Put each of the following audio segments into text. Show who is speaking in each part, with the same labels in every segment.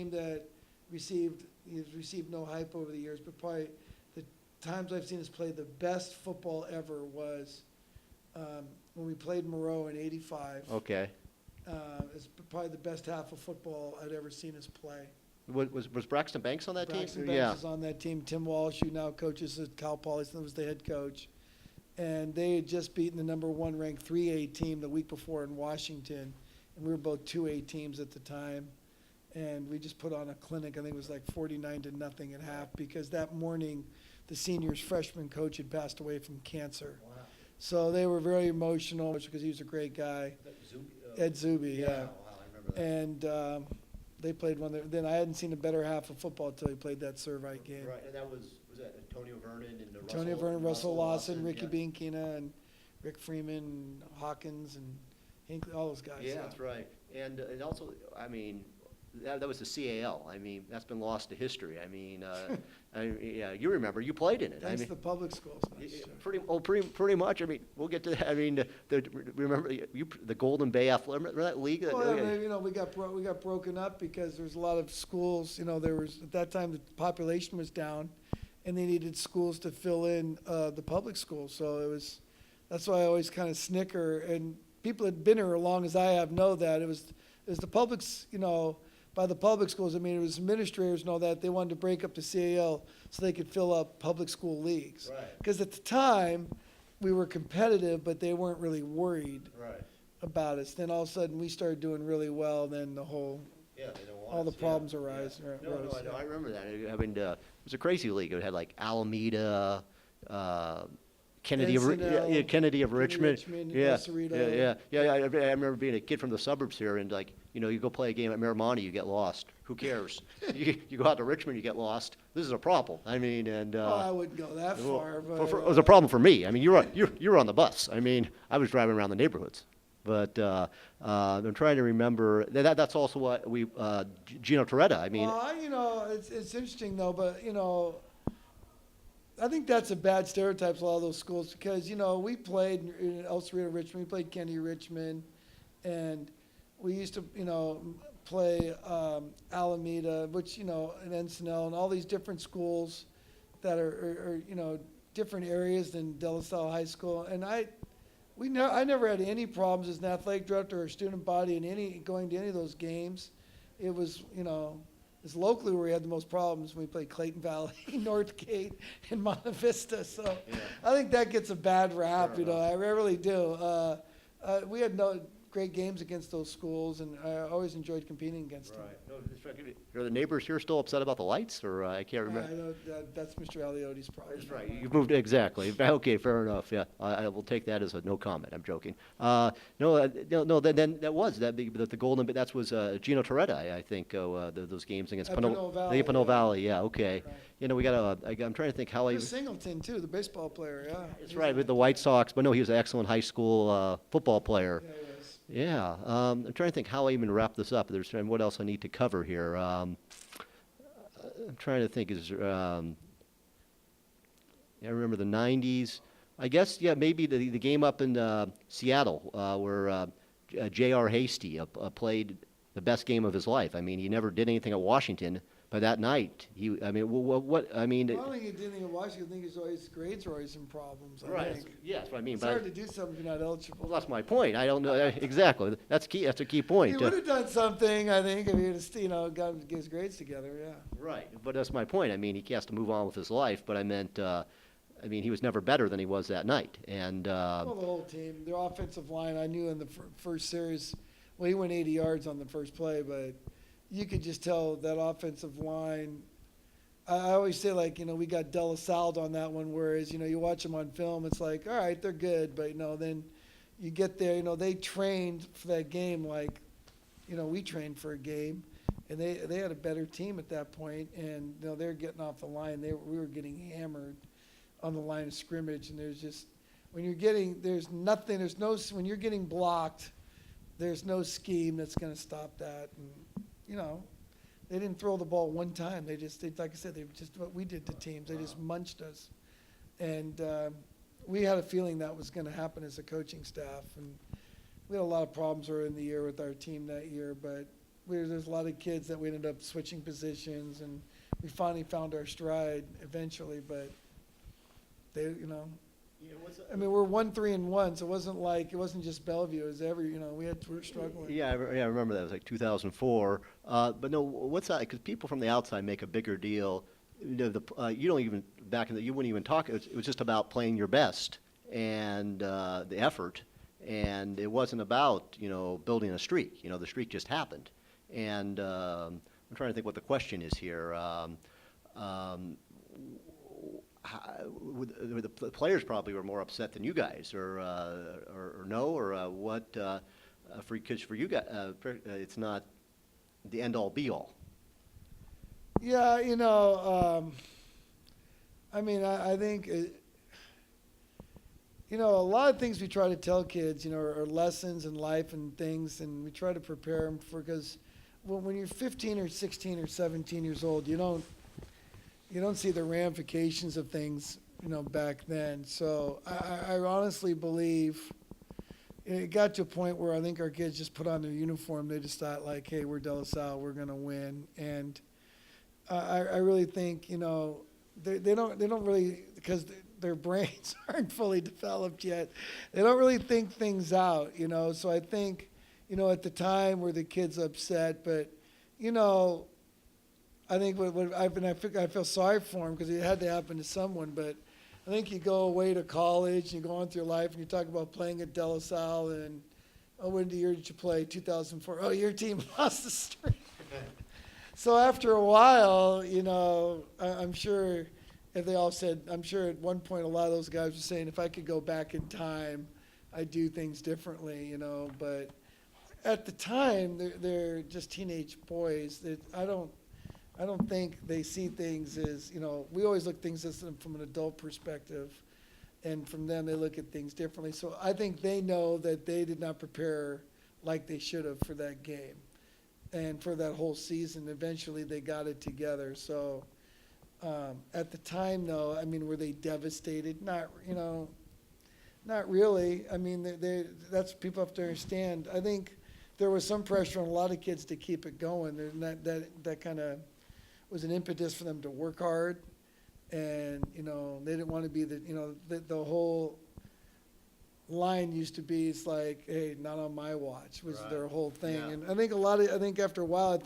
Speaker 1: game that he's received no hype over the years, but probably the times I've seen us play the best football ever was when we played Moreau in '85.
Speaker 2: Okay.
Speaker 1: It's probably the best half of football I'd ever seen us play.
Speaker 2: Was Braxton Banks on that
Speaker 1: Braxton
Speaker 2: team?
Speaker 1: Banks was on that team. Tim Walsh, who now coaches at Cal Poly, was the head coach. And they had just beaten the number 1 ranked 3A team the week before in Washington. And we were both 2A teams at the time. And we just put on a clinic. I think it was like 49-0 at half, because that morning the seniors' freshman coach had passed away from cancer.
Speaker 3: Wow.
Speaker 1: So they were very emotional because he was a great guy. Ed Zuby, yeah.
Speaker 3: Wow, I remember that.
Speaker 1: And they played one. Then I hadn't seen a better half of football until he played that Servite game.
Speaker 3: Right, and that was that Antonio Vernon and
Speaker 1: Antonio Vernon, Russell Lawson, Ricky
Speaker 3: yeah.
Speaker 1: Binkina, and Rick Freeman, Hawkins, and Hinckley, all those guys.
Speaker 3: Yeah, that's right. And also, I mean, that was the CAL. I mean, that's been lost to history. I mean, yeah, you remember, you played in it.
Speaker 1: Thanks
Speaker 3: I mean,
Speaker 1: to the public schools.
Speaker 3: pretty much. I mean, we'll get to that. I mean, remember the Golden Bay Athletic, remember that league?
Speaker 1: Well, you know, we got broken up because there's a lot of schools. You know, there was at that time the population was down, and they needed schools to fill in the public schools. So that's why I always kind of snicker. And people that have been here as long as I have know that it was the public's, you know. By the public schools, I mean, it was administrators and all that. They wanted to break up the CAL so they could fill up public school leagues.
Speaker 3: Right.
Speaker 1: Because at the time, we were competitive, but they weren't really worried
Speaker 3: Right.
Speaker 1: about us. Then all of a sudden, we started doing really well. Then the whole,
Speaker 3: Yeah, they don't want
Speaker 1: all the
Speaker 3: us, yeah.
Speaker 1: problems arise.
Speaker 3: Yeah.
Speaker 1: Rose,
Speaker 3: No, I know.
Speaker 1: yeah.
Speaker 3: I remember that. I mean, it was a crazy league. It had like Alameda, Kennedy of Richmond. Yeah,
Speaker 1: Cerrito.
Speaker 3: yeah. I remember being a kid from the suburbs here, and like, you know, you go play a game at Miramonte, you get lost. Who cares? you go out to Richmond, you get lost. This is a problem. I mean, and
Speaker 1: Well, I wouldn't go that far, but
Speaker 3: it was a problem for me. I mean, you're on the bus. I mean, I was driving around the neighborhoods. But I'm trying to remember. That's also what Gino Toretta. I mean,
Speaker 1: well, you know, it's interesting though, but you know, I think that's a bad stereotype. A lot of those schools, because you know, we played in El Cerrito, Richmond. We played Kennedy, Richmond, and we used to, you know, play Alameda, which, you know, and Encinal, and all these different schools that are you know, different areas than De La Salle High School. And I never had any problems as an athletic director or student body in going to any of those games. It was, you know, it's locally where we had the most problems when we played Clayton Valley, Northgate, and Monte Vista. So
Speaker 3: yeah.
Speaker 1: I think that gets a bad rap,
Speaker 3: Fair
Speaker 1: you know,
Speaker 3: enough.
Speaker 1: I really do. We had no great games against those schools, and I always enjoyed competing against them.
Speaker 3: right. No, are the neighbors here still upset about the lights, or I can't remember?
Speaker 1: I know that's Mr. Aliotti's problem.
Speaker 3: That's right. You've moved exactly. Okay, fair enough. Yeah, I will take that as a no comment. I'm joking. No. Then that was the Golden. But that was Gino Toretta. I think those games against
Speaker 1: At Pinole Valley,
Speaker 3: the Pinole
Speaker 1: yeah.
Speaker 3: Valley. Yeah. Okay.
Speaker 1: Right.
Speaker 3: You know, we got I'm trying to think how
Speaker 1: Chris Singleton too, the baseball player. Yeah.
Speaker 3: That's right, with the White Sox. But no, he was an excellent high school football player.
Speaker 1: Yeah, he was.
Speaker 3: Yeah, I'm trying to think how I even wrap this up. There's what else I need to cover here. I'm trying to think. I remember the '90s. I guess maybe the game up in Seattle where J.R. Hasty played the best game of his life. I mean, he never did anything at Washington, but that night I mean, what I mean.
Speaker 1: Well, I don't think he did anything at Washington. I think his grades were always some problems. I think.
Speaker 3: Yeah, that's what I mean.
Speaker 1: It's hard to do something if you're not eligible.
Speaker 3: Well, that's my point. I don't know exactly. That's key. That's a key point.
Speaker 1: He would have done something, I think, if he had, you know, got his grades together. Yeah.
Speaker 3: Right, but that's my point. I mean, he has to move on with his life. But I meant, I mean, he was never better than he was that night. And
Speaker 1: Well, the whole team, the offensive line. I knew in the first series, well, he went 80 yards on the first play, but you could just tell that offensive line. I always say, like, you know, we got De La Salle on that one, whereas, you know, you watch them on film, it's like, all right, they're good, but, you know, then you get there, you know, they trained for that game like, you know, we trained for a game, and they had a better team at that point, and, you know, they're getting off the line. We were getting hammered on the line of scrimmage, and there's just, when you're getting blocked, there's no scheme that's going to stop that, and, you know, they didn't throw the ball one time. They like I said, they just what we did to teams. They just munched us, and we had a feeling that was going to happen as a coaching staff. And we had a lot of problems early in the year with our team that year. But there's a lot of kids that we ended up switching positions, and we finally found our stride eventually. But they, I mean, we're 1-3-1, so it wasn't just Bellevue. It was we're struggling.
Speaker 3: Yeah, I remember that. It was like 2004. But no, what's that? Because people from the outside make a bigger deal. You don't even you wouldn't even talk. It was just about playing your best and the effort, and it wasn't about building a streak. The streak just happened. And I'm trying to think what the question is here. The players probably were more upset than you guys, or no, or what? Because for you guys, it's not the end all be all.
Speaker 1: Yeah, I mean, I think, a lot of things we try to tell kids, are lessons in life and things, and we try to prepare them because when you're 15 or 16 or 17 years old, you don't see the ramifications of things, back then. So I honestly believe it got to a point where I think our kids just put on their uniform. They just thought like, hey, we're De La Salle, we're going to win. And I really think, they don't really, because their brains aren't fully developed yet. They don't really think things out, So I think, at the time were the kids upset, but, I think I feel sorry for them because it had to happen to someone. But I think you go away to college, and you go on through your life, and you talk about playing at De La Salle, and when year did you play? 2004. Oh, your team lost the streak. So after a while, I'm sure if they all said, I'm sure at one point a lot of those guys were saying, if I could go back in time, I'd do things differently, But at the time, they're just teenage boys. I don't think they see things as, we always look things as from an adult perspective, and from them they look at things differently. So I think they know that they did not prepare like they should have for that game and for that whole season. Eventually they got it together. So at the time, though, I mean, were they devastated? Not really. I mean, that's people have to understand. I think there was some pressure on a lot of kids to keep it going. That kind of was an impetus for them to work hard, and they didn't want to be the whole line used to be, it's like, hey, not on my watch, was their whole thing.
Speaker 2: Yeah.
Speaker 1: And I think after a while,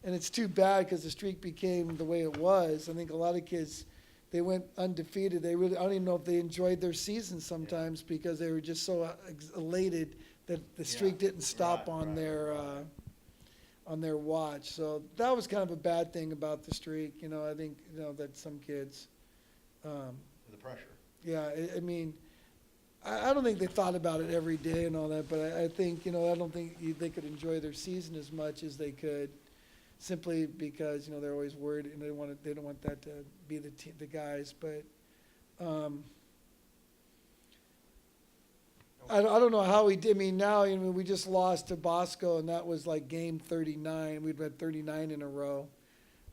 Speaker 1: and it's too bad because the streak became the way it was. I think a lot of kids, they went undefeated. I don't even know if they enjoyed their season sometimes because they were just so elated that the streak didn't stop on their watch. So that was kind of a bad thing about the streak. I think, that some kids.
Speaker 2: The pressure.
Speaker 1: Yeah, I mean, I don't think they thought about it every day and all that, but I think, I don't think they could enjoy their season as much as they could, simply because, they're always worried and they don't want that to be the guys. But I don't know how we did. I mean, now, we just lost to Bosco, and that was like game 39. We've had 39 in a row.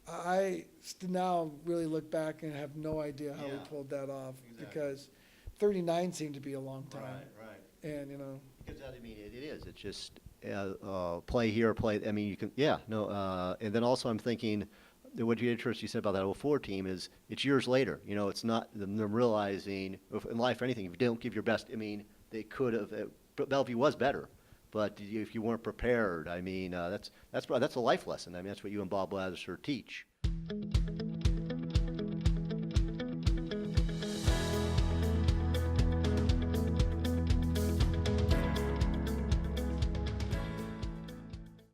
Speaker 1: I now really look back and have no idea how we pulled that off, because 39 seemed to be a long time.
Speaker 2: Right.
Speaker 1: And,
Speaker 3: Because I mean, it is. It's just play here, play. I mean, you can. Yeah. No. And then also, I'm thinking that what you said about that 04 team is it's years later. It's not them realizing in life or anything. If you don't give your best, I mean, they could have. Bellevue was better, but if you weren't prepared, I mean, that's a life lesson. I mean, that's what you and Bob Ladser teach.